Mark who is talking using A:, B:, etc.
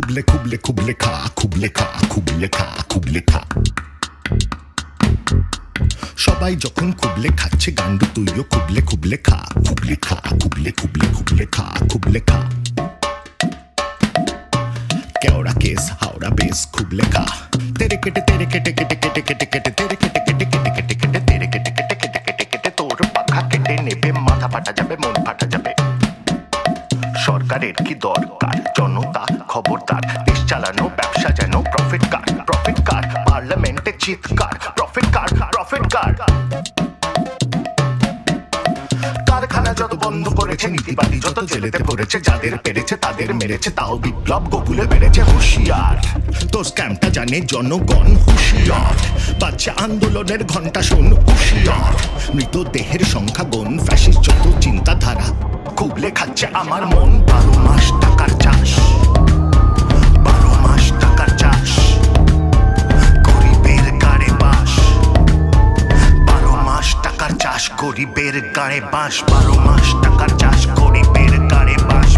A: খুবলে খুবলে খুবলে খা, খুবলে খা, খুবলে খা, খুবলে খা। সবাই যখন খুবলে খাচ্ছে গান্ডু তুইও খুবলে খুবলে খা, খুবলে খা, খুবলে খুবলে খুবলে খা, খুবলে খা। কেওড়া কেস হাওড়া বেস খুবলে খা। তেরে কেটে তেরে কেটে কেটে কেটে কেটে কেটে তেরে কেটে কেটে কেটে কেটে কেটে তেরে কেটে কেটে কেটে কেটে কেটে তোর পাখা কেটে নেবে, মাথা ফাটা যাবে, মন ফাটা যাবে। সরকারের কি দরকার, জনতা খবরদার, দেশ চালানো ব্যবসা যেন প্রফিট কার, প্রফিট কার। পার্লামেন্টে চিৎকার, প্রফিট কার, প্রফিট কার। কারখানা যত বন্ধ করেছে, নীতিবাদী যত জেলেতে পড়েছে, যাদের পেরেছে তাদের মেরেছে, তাও বিপ্লব গোকুলে বেড়েছে। হুঁশিয়ার, তো স্ক্যামটা জানে জনগণ, হুঁশিয়ার। বাচ্চা আন্দোলনের ঘন্টা শোন, হুঁশিয়ার। মৃতদেহের সংখ্যা গুণ, ফ্যাসিস্ট যত চিন্তাধারা, খুবলে খাচ্ছে আমার মন। 12 মাস টাকার চাষ, 12 মাস টাকার চাষ, গরিবের গাড়ে বাস। 12 মাস টাকার চাষ, গরিবের গাড়ে বাস। 12 মাস টাকার চাষ, গরিবের গাড়ে বাস।